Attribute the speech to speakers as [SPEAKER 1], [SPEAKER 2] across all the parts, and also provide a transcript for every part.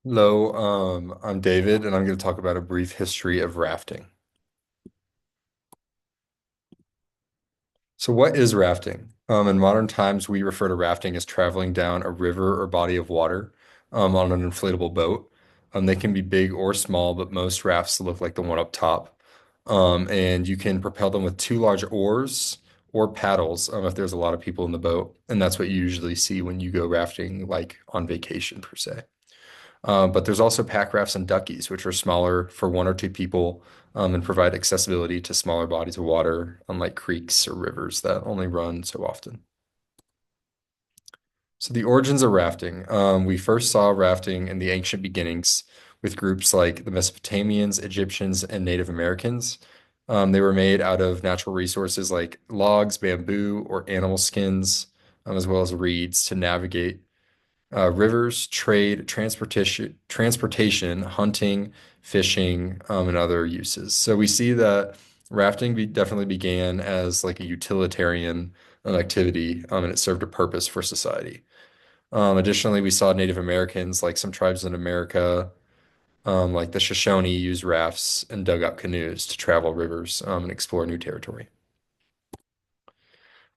[SPEAKER 1] Hello, I'm David, and I'm going to talk about a brief history of rafting. So, what is rafting? In modern times, we refer to rafting as traveling down a river or body of water on an inflatable boat. They can be big or small, but most rafts look like the one up top. And you can propel them with two large oars or paddles if there's a lot of people in the boat. And that's what you usually see when you go rafting, like on vacation, per se. But there's also pack rafts and duckies, which are smaller for one or two people and provide accessibility to smaller bodies of water, unlike creeks or rivers that only run so often. So the origins of rafting. We first saw rafting in the ancient beginnings with groups like the Mesopotamians, Egyptians, and Native Americans. They were made out of natural resources like logs, bamboo, or animal skins, as well as reeds to navigate rivers, trade, transportation, hunting, fishing, and other uses. So we see that definitely began as like a utilitarian activity, and it served a purpose for society. Additionally, we saw Native Americans, like some tribes in America, like the Shoshone, use rafts and dug out canoes to travel rivers, and explore new territory.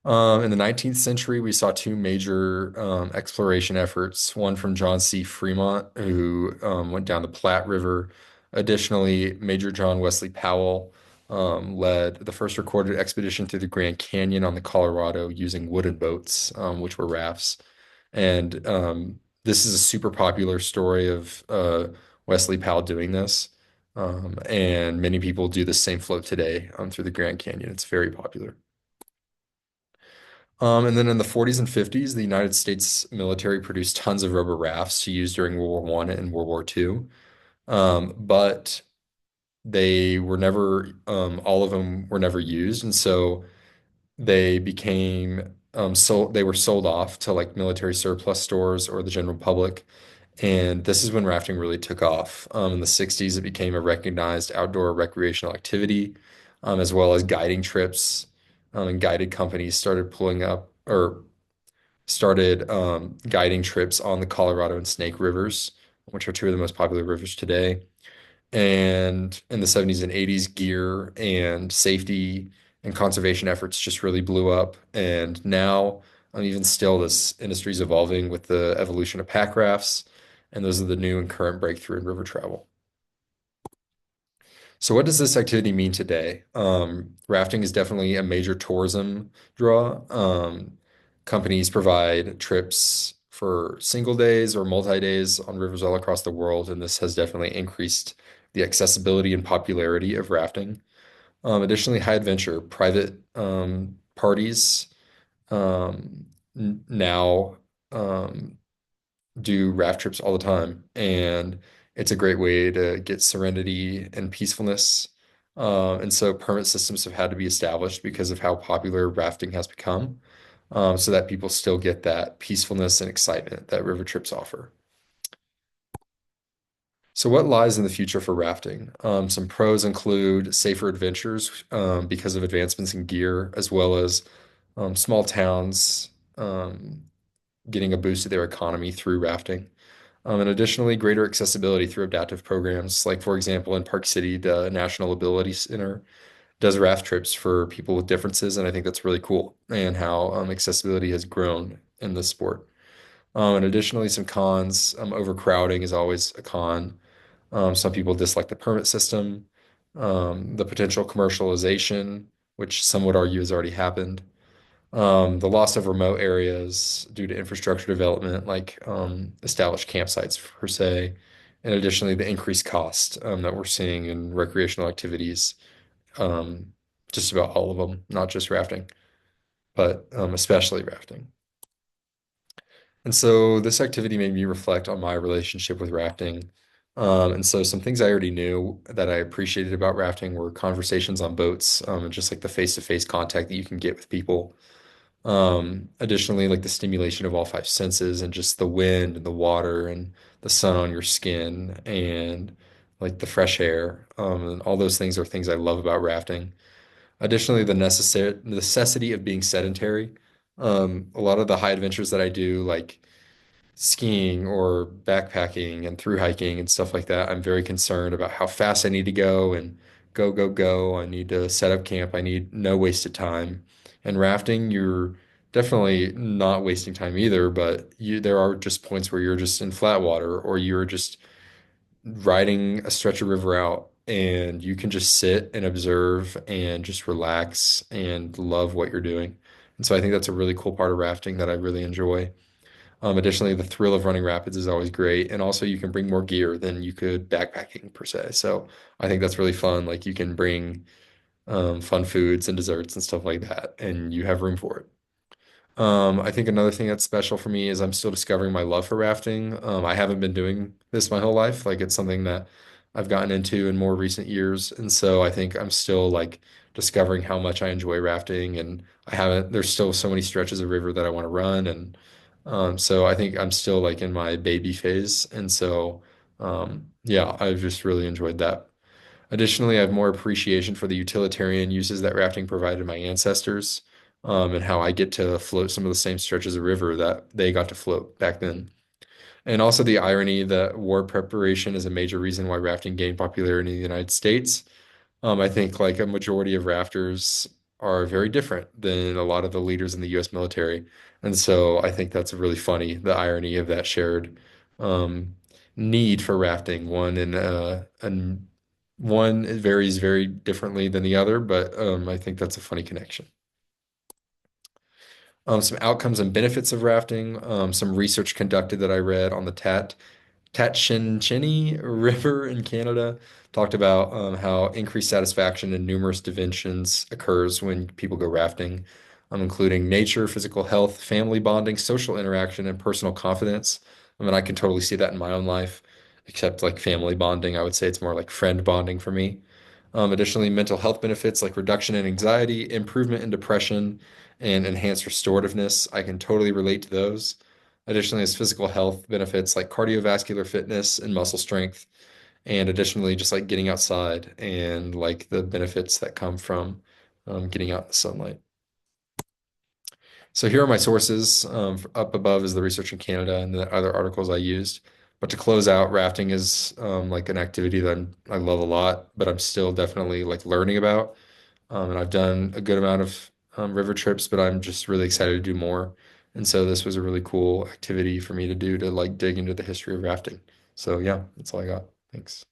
[SPEAKER 1] In the 19th century, we saw two major exploration efforts, one from John C. Fremont, who went down the Platte River. Additionally, Major John Wesley Powell led the first recorded expedition through the Grand Canyon on the Colorado using wooden boats, which were rafts. And this is a super popular story of Wesley Powell doing this. And many people do the same float today through the Grand Canyon. It's very popular. And then in the 40s and 50s, the United States military produced tons of rubber rafts to use during World War One and World War Two. But they were never, all of them were never used. And so they became, they were sold off to like military surplus stores or the general public. And this is when rafting really took off. In the 60s, it became a recognized outdoor recreational activity, as well as guiding trips. And guided companies started pulling up or started guiding trips on the Colorado and Snake rivers, which are two of the most popular rivers today. And in the 70s and 80s, gear and safety and conservation efforts just really blew up. And now, even still, this industry is evolving with the evolution of pack rafts. And those are the new and current breakthrough in river travel. So, what does this activity mean today? Rafting is definitely a major tourism draw. Companies provide trips for single days or multi-days on rivers all across the world, and this has definitely increased the accessibility and popularity of rafting. Additionally, high adventure, private parties now um, do raft trips all the time, and it's a great way to get serenity and peacefulness. And so permit systems have had to be established because of how popular rafting has become, so that people still get that peacefulness and excitement that river trips offer. So, what lies in the future for rafting? Some pros include safer adventures because of advancements in gear, as well as small towns getting a boost to their economy through rafting. And additionally, greater accessibility through adaptive programs. Like, for example, in Park City, the National Ability Center does raft trips for people with differences. And I think that's really cool and how accessibility has grown in this sport. And additionally, some cons. Overcrowding is always a con. Some people dislike the permit system, the potential commercialization, which some would argue has already happened, the loss of remote areas due to infrastructure development, like established campsites per se, and additionally the increased cost that we're seeing in recreational activities, um, just about all of them, not just rafting, but especially rafting. And so this activity made me reflect on my relationship with rafting. And so some things I already knew that I appreciated about rafting were conversations on boats, and just like the face-to-face contact that you can get with people. Additionally, like the stimulation of all five senses and just the wind and the water and the sun on your skin and like the fresh air. And all those things are things I love about rafting. Additionally, the necessity of being sedentary. A lot of the high adventures that I do, like skiing or backpacking and through hiking and stuff like that, I'm very concerned about how fast I need to go and go, go, go. I need to set up camp. I need no wasted time. And rafting, you're definitely not wasting time either, but there are just points where you're just in flat water or you're just riding a stretch of river out and you can just sit and observe and just relax and love what you're doing. And so I think that's a really cool part of rafting that I really enjoy. Additionally, the thrill of running rapids is always great. And also you can bring more gear than you could backpacking per se. So I think that's really fun. Like you can bring fun foods and desserts and stuff like that, and you have room for it. I think another thing that's special for me is I'm still discovering my love for rafting. I haven't been doing this my whole life. Like it's something that I've gotten into in more recent years. And so I think I'm still like discovering how much I enjoy rafting and there's still so many stretches of river that I want to run. And so I think I'm still like in my baby phase. And so, yeah, I've just really enjoyed that. Additionally, I have more appreciation for the utilitarian uses that rafting provided my ancestors, and how I get to float some of the same stretches of river that they got to float back then. And also the irony that war preparation is a major reason why rafting gained popularity in the United States. I think like a majority of rafters are very different than a lot of the leaders in the US military. And so I think that's really funny, the irony of that shared um, need for rafting. One varies very differently than the other, but I think that's a funny connection. Some outcomes and benefits of rafting, some research conducted that I read on the Tatchinchini River in Canada talked about how increased satisfaction in numerous dimensions occurs when people go rafting, including nature, physical health, family bonding, social interaction, and personal confidence. I mean, I can totally see that in my own life, except like family bonding, I would say it's more like friend bonding for me. Additionally, mental health benefits like reduction in anxiety, improvement in depression, and enhanced restorativeness. I can totally relate to those. Additionally, there's physical health benefits like cardiovascular fitness and muscle strength. And additionally, just like getting outside and like the benefits that come from getting out in the sunlight. So here are my sources. Up above is the research in Canada and the other articles I used. But to close out, rafting is like an activity that I love a lot, but I'm still definitely like learning about. And I've done a good amount of river trips, but I'm just really excited to do more. And so this was a really cool activity for me to do to like dig into the history of rafting. So yeah, that's all I got. Thanks.